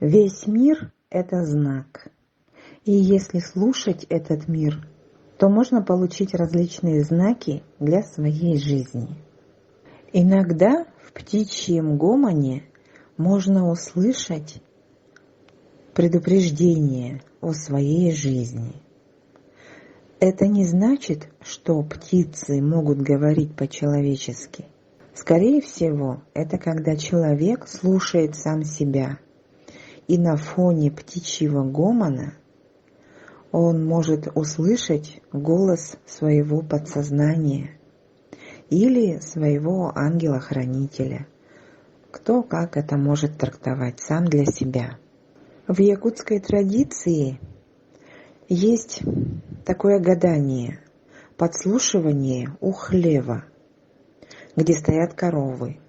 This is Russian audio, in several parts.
Весь мир – это знак. И если слушать этот мир, то можно получить различные знаки для своей жизни. Иногда в птичьем гомоне можно услышать предупреждение о своей жизни. Это не значит, что птицы могут говорить по-человечески. Скорее всего, это когда человек слушает сам себя, и на фоне птичьего гомона он может услышать голос своего подсознания или своего ангела-хранителя. Кто как это может трактовать сам для себя. В якутской традиции есть такое гадание, подслушивание у хлева, где стоят коровы.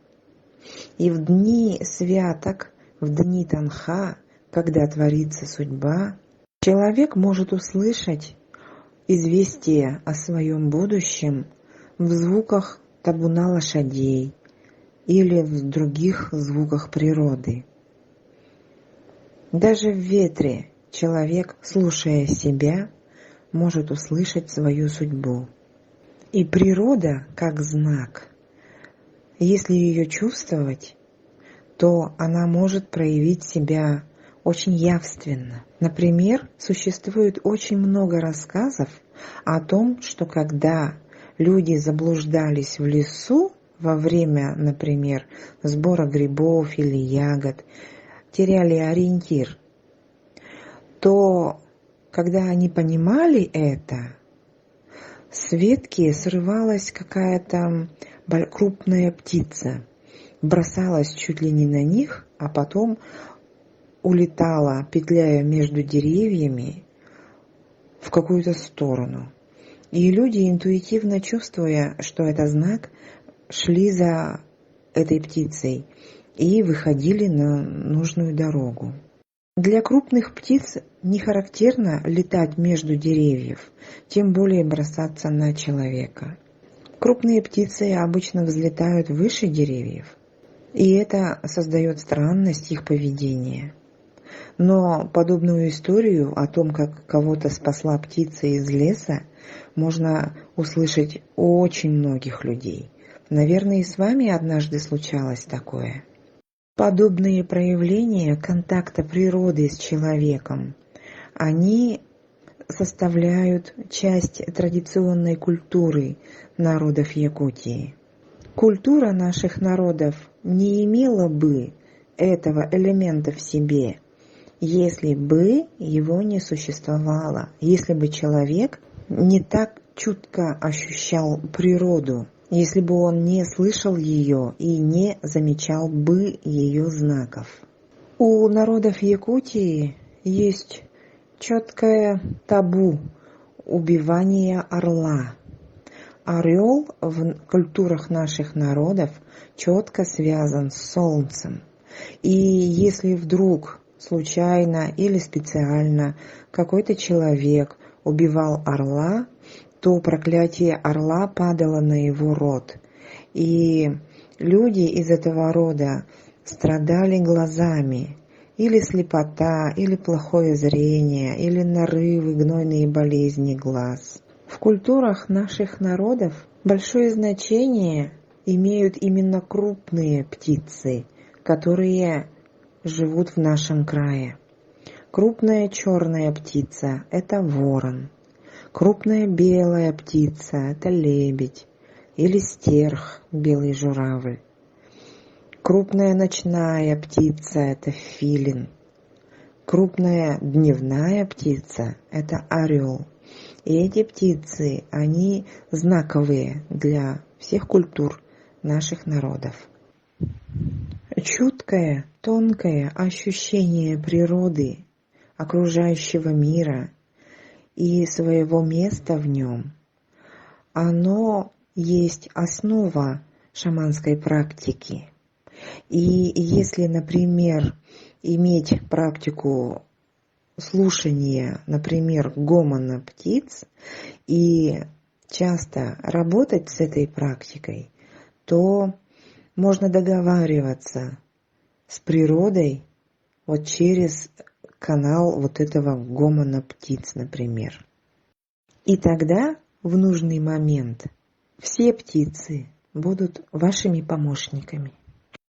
И в дни святок, в дни Танха, когда творится судьба, человек может услышать известие о своем будущем в звуках табуна лошадей или в других звуках природы. Даже в ветре человек, слушая себя, может услышать свою судьбу. И природа, как знак, если ее чувствовать, то она может проявить себя очень явственно. Например, существует очень много рассказов о том, что когда люди заблуждались в лесу во время, например, сбора грибов или ягод, теряли ориентир, то когда они понимали это, с ветки срывалась какая-то крупная птица, бросалась чуть ли не на них, а потом улетала, петляя между деревьями, в какую-то сторону. И люди, интуитивно чувствуя, что это знак, шли за этой птицей и выходили на нужную дорогу. Для крупных птиц не характерно летать между деревьев, тем более бросаться на человека. Крупные птицы обычно взлетают выше деревьев, и это создает странность их поведения. Но подобную историю о том, как кого-то спасла птица из леса, можно услышать у очень многих людей. Наверное, и с вами однажды случалось такое. Подобные проявления контакта природы с человеком, они составляют часть традиционной культуры народов Якутии. Культура наших народов не имела бы этого элемента в себе, если бы его не существовало, если бы человек не так чутко ощущал природу, если бы он не слышал ее и не замечал бы ее знаков. У народов Якутии есть четкое табу убивания орла. Орел в культурах наших народов четко связан с солнцем. И если вдруг случайно или специально какой-то человек убивал орла, то проклятие орла падало на его род. И люди из этого рода страдали глазами. Или слепота, или плохое зрение, или нарывы, гнойные болезни глаз. В культурах наших народов большое значение имеют именно крупные птицы, которые живут в нашем крае. Крупная черная птица – это ворон. Крупная белая птица – это лебедь или стерх, белый журавль. Крупная ночная птица – это филин. Крупная дневная птица – это орел. И эти птицы, они знаковые для всех культур наших народов. Чуткое, тонкое ощущение природы, окружающего мира и своего места в нем, оно есть основа шаманской практики. И если, например, иметь практику слушания, например, гомона птиц, и часто работать с этой практикой, то можно договариваться с природой вот через канал вот этого гомона птиц, например. И тогда в нужный момент все птицы будут вашими помощниками.